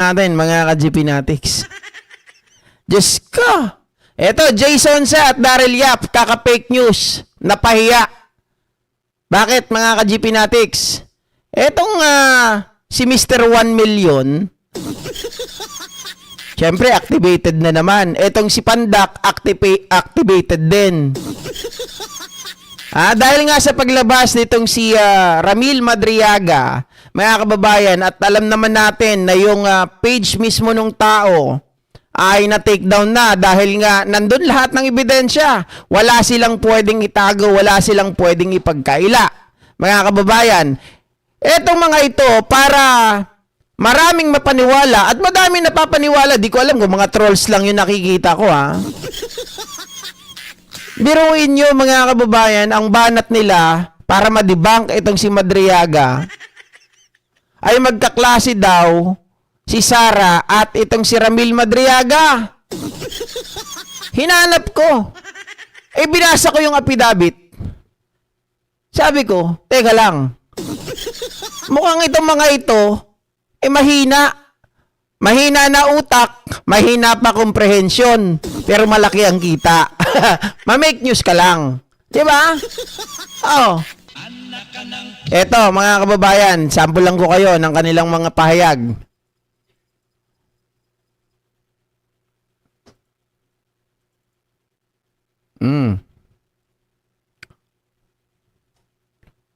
natin, mga ka-GPnatics. Diyos ko. Eto, Jason Sa at Daryl Yap, kaka-fake news, napahiya. Bakit, mga ka-GPnatics? Etong si Mr. 1 Million, syempre, activated na naman. Etong si Pandak, activated din. Dahil nga sa paglabas nitong si Ramil Madriaga, mga kababayan, at alam naman natin na yung page mismo ng tao ay na-take down na dahil nga nandun lahat ng ebidensya. Wala silang pwedeng itago, wala silang pwedeng ipagkaila. Mga kababayan, etong mga ito para maraming mapaniwala at madaming napapaniwala, di ko alam kung mga trolls lang yung nakikita ko Biruin nyo mga kababayan, ang banat nila para ma-debunk itong si Madriaga ay magkaklase daw si Sara at itong si Ramil Madriaga. Hinanap ko. Binasa ko yung affidavit. Sabi ko, teka lang. Mukhang itong mga ito, mahina. Mahina na utak, mahina pa komprehensyon, pero malaki ang kita. Ma-make news ka lang. Diba? Oh. Eto, mga kababayan, sample lang ko kayo ng kanilang mga pahayag.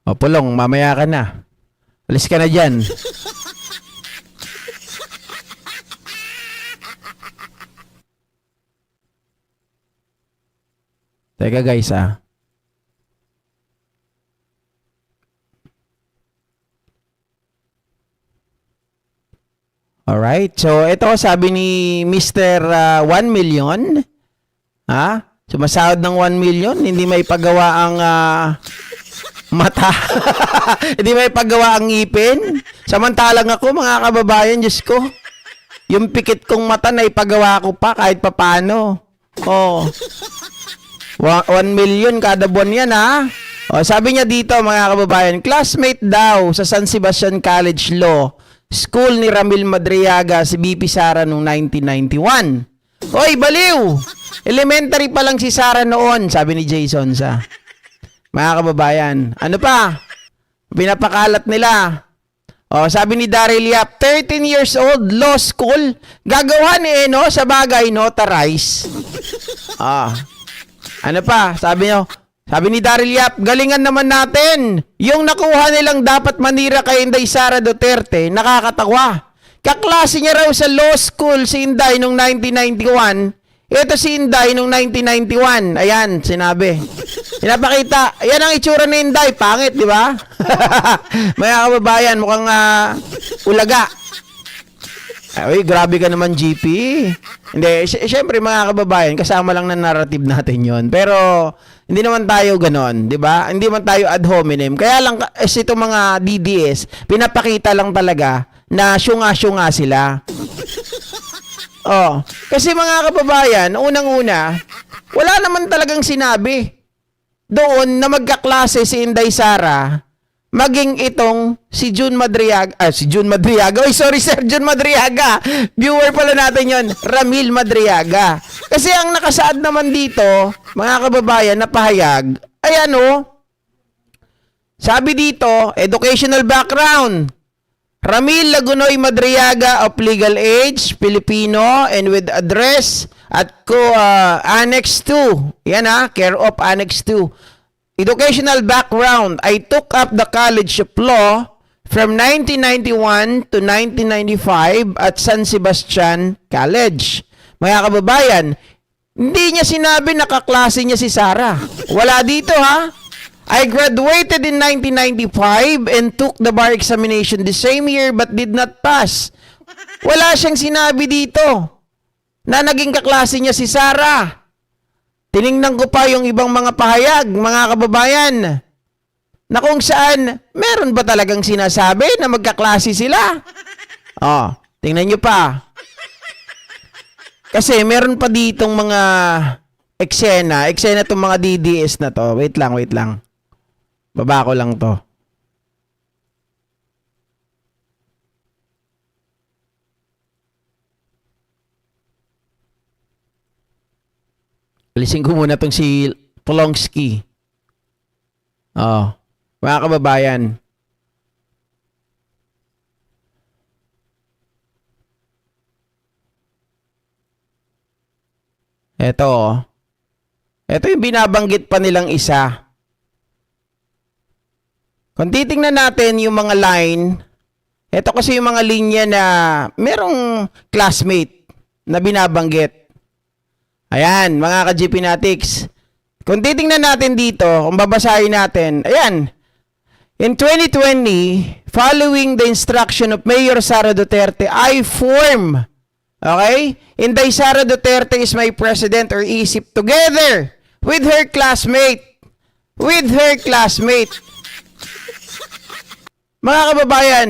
O, Pulong, mamaya ka na. Alis ka na dyan. Teka guys Alright, so ito sabi ni Mr. 1 Million. Sumasahod ng 1 million, hindi may pagawa ang mata. Hindi may pagawa ang ngipin. Samantalang ako, mga kababayan, Diyos ko, yung pikit kong mata na ipagawa ko pa kahit papano. 1 million kada buwan yan sabi niya dito mga kababayan, classmate daw sa San Sebastian College Law School ni Ramil Madriaga si BP Sara noong 1991. Hoy, baliw! Elementary pa lang si Sara noon, sabi ni Jason Sa. Mga kababayan, ano pa? Pinapakalat nila. Sabi ni Daryl Yap, 13 years old, law school. Gagawa ni sa bagay, notarize. Ano pa? Sabi ni Daryl Yap, galingan naman natin. Yung nakuha nilang dapat manira kay Inday Sara Duterte, nakakatawa. Kaklase niya raw sa law school si Inday noong 1991. Ito si Inday noong 1991. Ayan, sinabi. Pinapakita. Ayan ang itsura ni Inday. Pangit, di ba? Mga kababayan, mukhang ulaga. Uy, grabe ka naman, GP. Hindi, syempre mga kababayan, kasama lang na narrative natin yon. Pero, hindi naman tayo ganon, di ba? Hindi man tayo ad hominem. Kaya lang, itong mga DDS, pinapakita lang talaga na syunga-syunga sila. Kasi mga kababayan, unang-una, wala naman talagang sinabi doon na magkaklase si Inday Sara maging itong si June Madriaga, Sir June Madriaga. Viewer pala natin yon, Ramil Madriaga. Kasi ang nakasaad naman dito, mga kababayan, na pahayag, ay sabi dito, educational background. Ramil Lagunoy Madriaga of legal age, Filipino, and with address at Annex 2. Yan care of Annex 2. Educational background, I took up the College of Law from 1991 to 1995 at San Sebastian College. Mga kababayan, hindi niya sinabi nakaklase niya si Sara. Wala dito I graduated in 1995 and took the bar examination the same year but did not pass. Wala siyang sinabi dito na naging kaklase niya si Sara. Tiningnan ko pa yung ibang mga pahayag, mga kababayan, na kung saan meron ba talagang sinasabi na magkaklase sila? Tingnan nyo pa. Kasi meron pa ditong mga eksena itong mga DDS na to. Wait lang. Baba ko lang to. Alisin ko muna tong si Polonsky. Oh, mga kababayan. Ito, oh. Ito yung binabanggit pa nilang isa. Kung titingnan natin yung mga line, ito kasi yung mga linya na merong classmate na binabanggit. Ayan, mga ka-GP Natics. Kung titingnan natin dito, kung babasahin natin, ayan. In 2020, following the instruction of Mayor Sara Duterte, I form, okay? Inday Sara Duterte is my president or isip together with her classmate. With her classmate. Mga kababayan,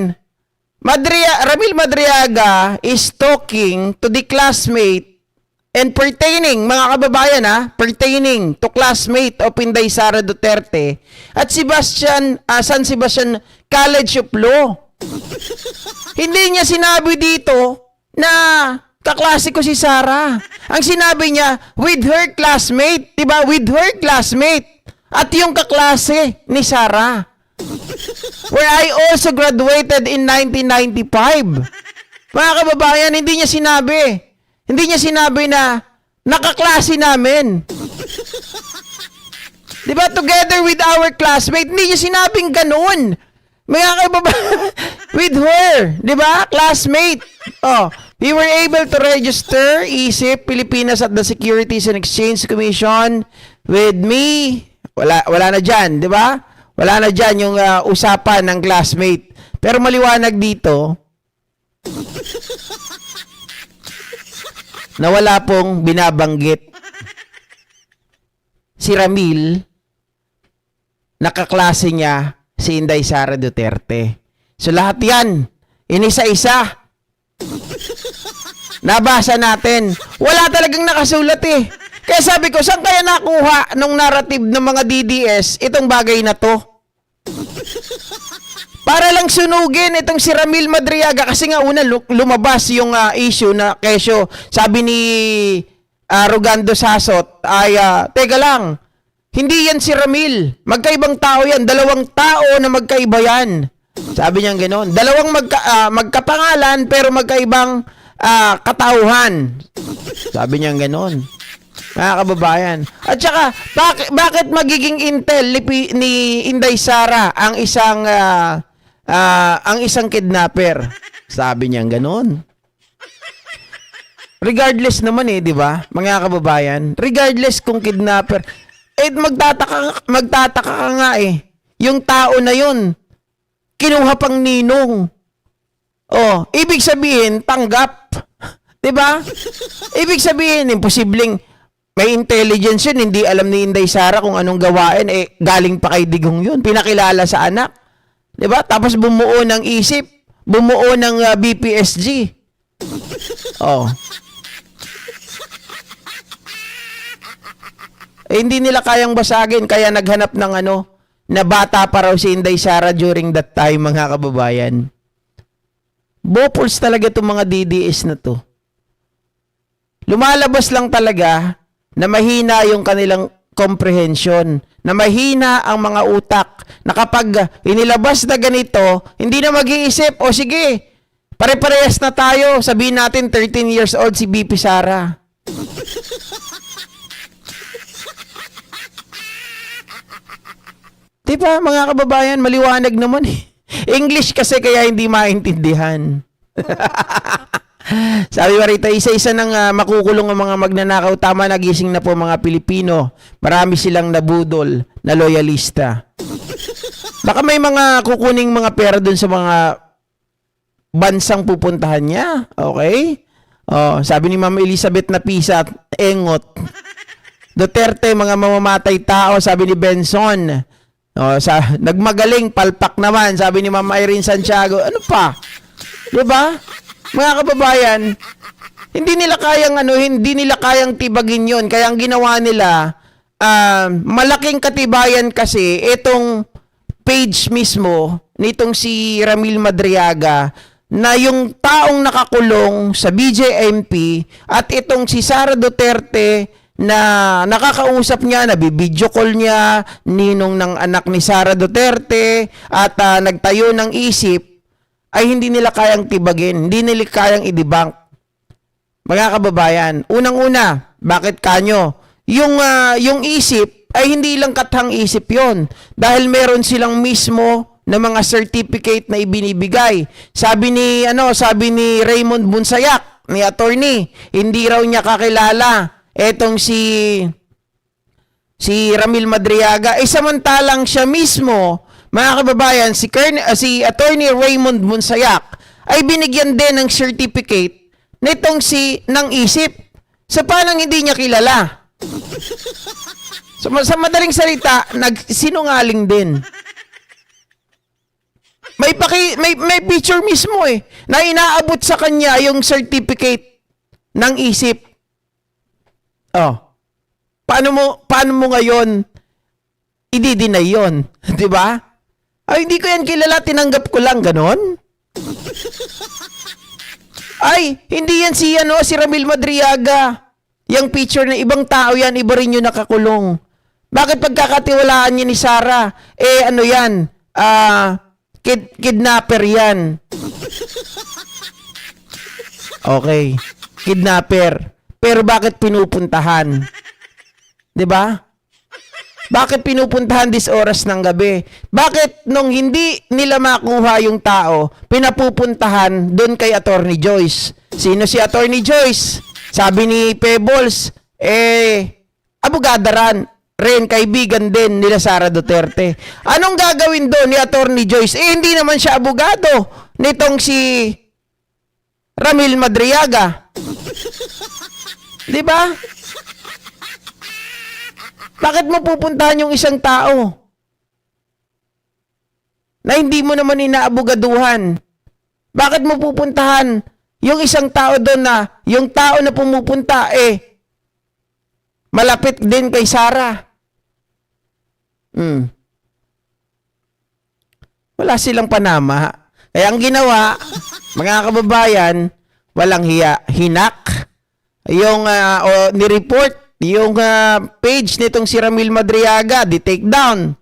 Ramil Madriaga is talking to the classmate and pertaining, mga kababayan pertaining to classmate of Inday Sara Duterte at San Sebastian College of Law. Hindi niya sinabi dito na kaklase ko si Sara. Ang sinabi niya, with her classmate, diba? With her classmate. At yung kaklase ni Sara. Where I also graduated in 1995. Mga kababayan, hindi niya sinabi na nakaklase namin. Diba? Together with our classmate. Hindi niya sinabing ganun. Mga kababayan, with her. Diba? Classmate. Oh, we were able to register ISIP Pilipinas at the Securities and Exchange Commission with me. Wala na dyan, di ba? Wala na dyan yung usapan ng classmate. Pero maliwanag dito na wala pong binabanggit si Ramil, nakaklase niya si Inday Sara Duterte. So lahat yan, inisa-isa. Nabasa natin. Wala talagang nakasulat eh. Kaya sabi ko, saan kaya nakuha nung narrative ng mga DDS itong bagay na to? Para lang sunugin itong si Ramil Madriaga kasi nga una lumabas yung issue na kesyo sabi ni Rogando Sasot ay teka lang, hindi yan si Ramil. Magkaibang tao yan. Dalawang tao na magkaiba yan. Sabi niya gano'n. Dalawang magkapangalan pero magkaibang katauhan. Sabi niya gano'n. Mga kababayan. At saka, bakit magiging intel ni Inday Sara ang isang kidnapper? Sabi niya gano'n. Regardless naman di ba? Mga kababayan. Regardless kung kidnapper. Magtataka ka nga yung tao na yun, kinuha pang ninong. Oh, ibig sabihin, tanggap. Diba? Ibig sabihin, imposibleng may intelligence yun, hindi alam ni Inday Sara kung anong gawain, galing pa kay Digong yun, pinakilala sa anak. Diba? Tapos bumuo ng isip, bumuo ng BPSG. Oh. Hindi nila kayang basagin, kaya naghanap ng na bata pa raw si Inday Sara during that time, mga kababayan. Bopols talaga itong mga DDS na to. Lumalabas lang talaga na mahina yung kanilang comprehension, na mahina ang mga utak, na kapag inilabas na ganito, hindi na mag-iisip, o sige, pare-parehas na tayo, sabihin natin 13 years old si BP Sara. Diba, mga kababayan, maliwanag naman English kasi kaya hindi maintindihan. Sabi ba rito, isa-isa nang makukulong ang mga magnanakaw. Tama, nagising na po mga Pilipino. Marami silang nabudol na loyalista. Baka may mga kukuning mga pera dun sa mga bansang pupuntahan niya. Okay? Oh, sabi ni Ma'am Elizabeth na Pisa, engot. Duterte, mga mamamatay tao, sabi ni Benson. Oh, nagmagaling, palpak naman, sabi ni Ma'am Irene Santiago. Ano pa? Diba? Mga kababayan, hindi nila kayang tibagin yon. Kaya ang ginawa nila, malaking katibayan kasi itong page mismo nitong si Ramil Madriaga na yung taong nakakulong sa BJMP at itong si Sara Duterte na nakakausap niya, nabibideo call niya, ninong ng anak ni Sara Duterte, at nagtayo ng isip, ay hindi nila kayang tibagin, hindi nila kayang i-debunk. Mga kababayan, unang-una, bakit kanyo? Yung isip ay hindi lang kathang isip yon, dahil meron silang mismo na mga certificate na ibinibigay. Sabi ni Raymond Bunsayak, ni attorney, hindi raw niya kakilala etong si Ramil Madriaga. Samantalang siya mismo, mga kababayan, si attorney Raymond Bunsayak ay binigyan din ng certificate nitong ng isip. Sa panang hindi niya kilala. So, sa madaling salita, nagsinungaling din. May picture mismo na inaabot sa kanya yung certificate ng isip. Oh. Paano mo ngayon i-deny yon? 'Di ba? Ay, hindi ko yan kilala, tinanggap ko lang ganon. Ay, hindi yan si Ramil Madriaga. Yung picture na ibang tao yan, iba rin yung nakakulong. Bakit pagkakatiwalaan niya ni Sara? Yan? Kidnapper yan. Okay. Kidnapper. Pero bakit pinupuntahan? 'Di ba? Bakit pinupuntahan dis oras ng gabi? Bakit nung hindi nila makuha yung tao, pinapupuntahan doon kay Attorney Joyce? Sino si Attorney Joyce? Sabi ni Pebbles, abogada rin, kaibigan din nila Sara Duterte. Anong gagawin doon ni Attorney Joyce? Hindi naman siya abogado nitong si Ramil Madriaga. 'Di ba? Bakit mo pupuntahan yung isang tao na hindi mo naman inaabogaduhan? Bakit mo pupuntahan yung isang tao doon na yung tao na pumupunta malapit din kay Sara? Wala silang panama. Kaya ang ginawa, mga kababayan, walang hiya, hinak yung ni-report yung page nitong si Ramil Madriaga, di-take down.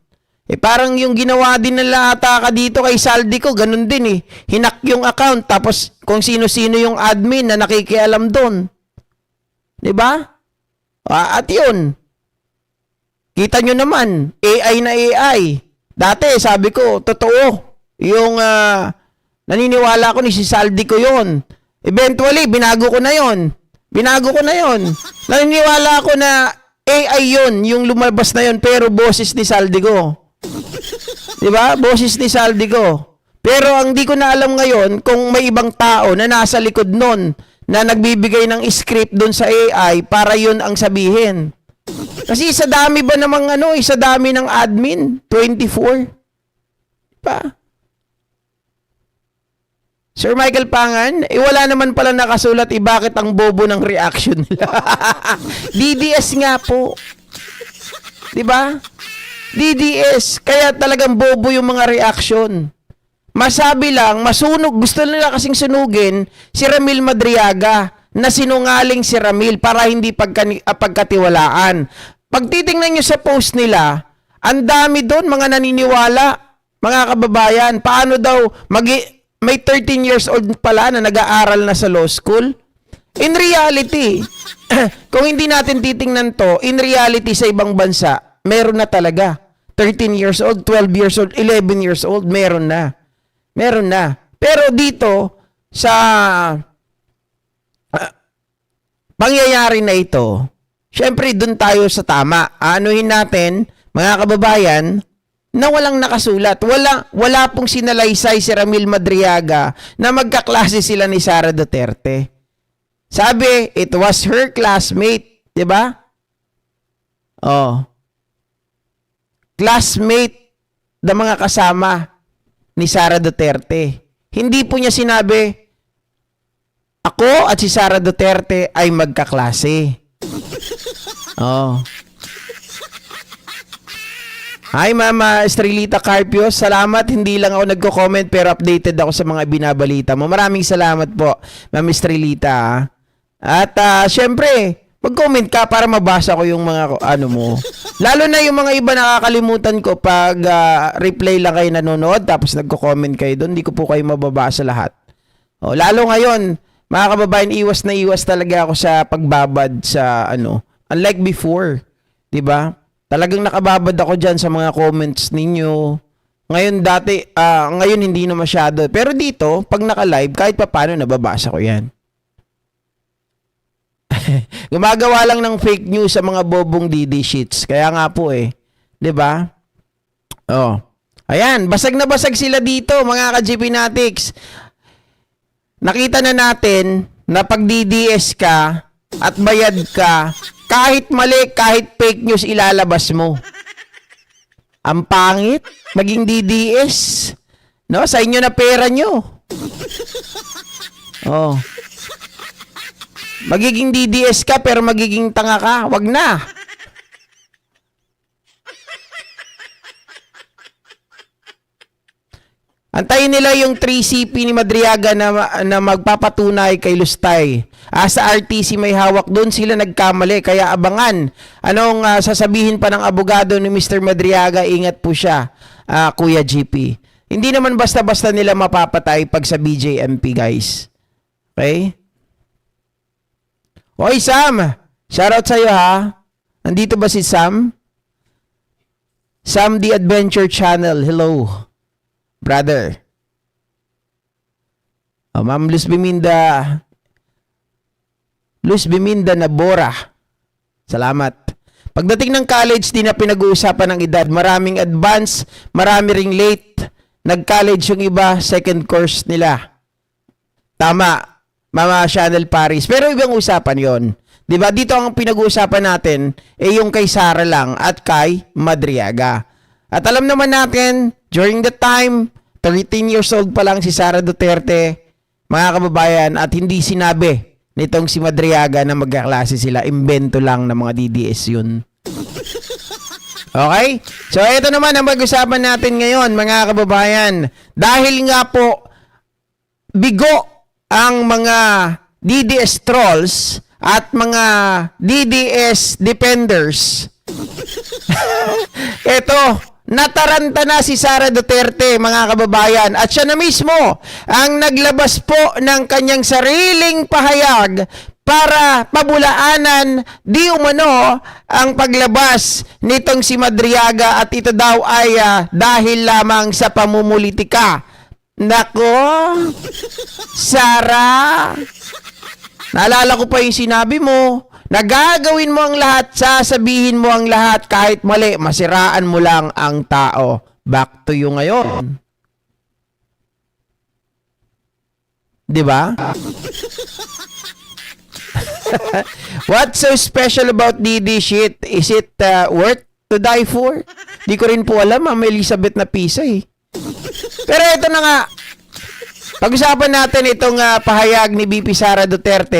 Parang yung ginawa din nila ata ka dito kay Saldico, ganun din hinak yung account, tapos kung sino-sino yung admin na nakikialam doon. 'Di ba? At yun, kita nyo naman, AI na AI. Dati, sabi ko, totoo. Yung naniniwala ko ni si Saldico yun. Eventually, binago ko na yon. Naniniwala ako na AI yun, yung lumabas na yun, pero boses ni Saldico. Diba? Boses ni Saldico. Pero ang di ko na alam ngayon kung may ibang tao na nasa likod nun na nagbibigay ng script dun sa AI para yun ang sabihin. Kasi sa dami ba namang sa dami ng admin? 24? Diba? Sir Michael Pangan, wala naman pala nakasulat bakit ang bobo ng reaction nila. DDS nga po. 'Di ba? DDS, kaya talagang bobo yung mga reaction. Masabi lang, masunog, gusto nila kasing sunugin si Ramil Madriaga na sinungaling si Ramil para hindi pagkatiwalaan. Pag titingnan nyo sa post nila, ang dami doon mga naniniwala, mga kababayan, paano daw may 13 years old pala na nag-aaral na sa law school. In reality, kung hindi natin titingnan to, in reality sa ibang bansa, meron na talaga. 13 years old, 12 years old, 11 years old, meron na. Meron na. Pero dito, sa pangyayari na ito, syempre dun tayo sa tama. Anuhin natin, mga kababayan, na walang nakasulat. Wala pong sinalaysay si Ramil Madriaga na magkaklase sila ni Sara Duterte. Sabi, it was her classmate. Diba? Oh. Classmate na mga kasama ni Sara Duterte. Hindi po niya sinabi, ako at si Sara Duterte ay magkaklase. Oh. Hi, Mama Estrelita Carpios. Salamat. Hindi lang ako nagko-comment pero updated ako sa mga binabalita mo. Maraming salamat po, Ma'am Estrelita. At syempre, Mag-comment ka para mabasa ko yung mga ano mo. Lalo na yung mga iba nakakalimutan ko pag replay lang kayo nanonood tapos nagko-comment kayo doon. Hindi ko po kayo mababasa lahat. O, lalo ngayon, mga kababayan, iwas na iwas talaga ako sa pagbabad sa ano. Unlike before, 'di ba? Talagang nakababad ako diyan sa mga comments ninyo. Ngayon ngayon hindi na masyado. Pero dito, pag naka-live, kahit papaano nababasa ko 'yan. Gumagawa lang ng fake news sa mga bobong DD sheets. Kaya nga po 'di ba? Oh. Ayan, basag na basag sila dito, mga ka-GPnatics. Nakita na natin na pag DDS ka at bayad ka, kahit mali, kahit fake news, ilalabas mo. Ang pangit, maging DDS. No, sa inyo na pera nyo. Oh. Magiging DDS ka pero magiging tanga ka. Wag na. Antayin nila yung 3CP ni Madriaga na magpapatunay kay Lustay. Sa RTC may hawak doon, sila nagkamali. Kaya abangan. Anong sasabihin pa ng abogado ni Mr. Madriaga? Ingat po siya, Kuya GP. Hindi naman basta-basta nila mapapatay pag sa BJMP, guys. Okay? Hoy, Sam! Shoutout sa'yo, ha? Nandito ba si Sam? Sam the Adventure Channel. Hello. Brother. Ma'am Luz Biminda Nabora. Salamat. Pagdating ng college, di na pinag-uusapan ng edad. Maraming advance, marami ring late. Nag-college yung iba, second course nila. Tama, Mama Chanel Paris. Pero ibang usapan yon. Diba? Dito ang pinag-uusapan natin, yung kay Sara lang at kay Madriaga. At alam naman natin, during the time, 13 years old pa lang si Sara Duterte, mga kababayan, at hindi sinabi nitong si Madriaga na magkaklase sila. Imbento lang ng mga DDS yun. Okay? So, ito naman ang mag-usapan natin ngayon, mga kababayan. Dahil nga po, bigo ang mga DDS trolls at mga DDS defenders. Ito, nataranta na si Sara Duterte, mga kababayan, at siya na mismo ang naglabas po ng kanyang sariling pahayag para pabulaanan di umano ang paglabas nitong si Madriaga, at ito daw ay dahil lamang sa pamumulitika. Nako, Sara, naalala ko pa yung sinabi mo, nagagawin mo ang lahat, sasabihin mo ang lahat, kahit mali, masiraan mo lang ang tao. Back to you ngayon. Diba? What's so special about DD shit? Is it worth to die for? Di ko rin po alam, Ma'am Elizabeth na Pisa eh. Pero ito na nga, pag-usapan natin itong pahayag ni BP Sara Duterte.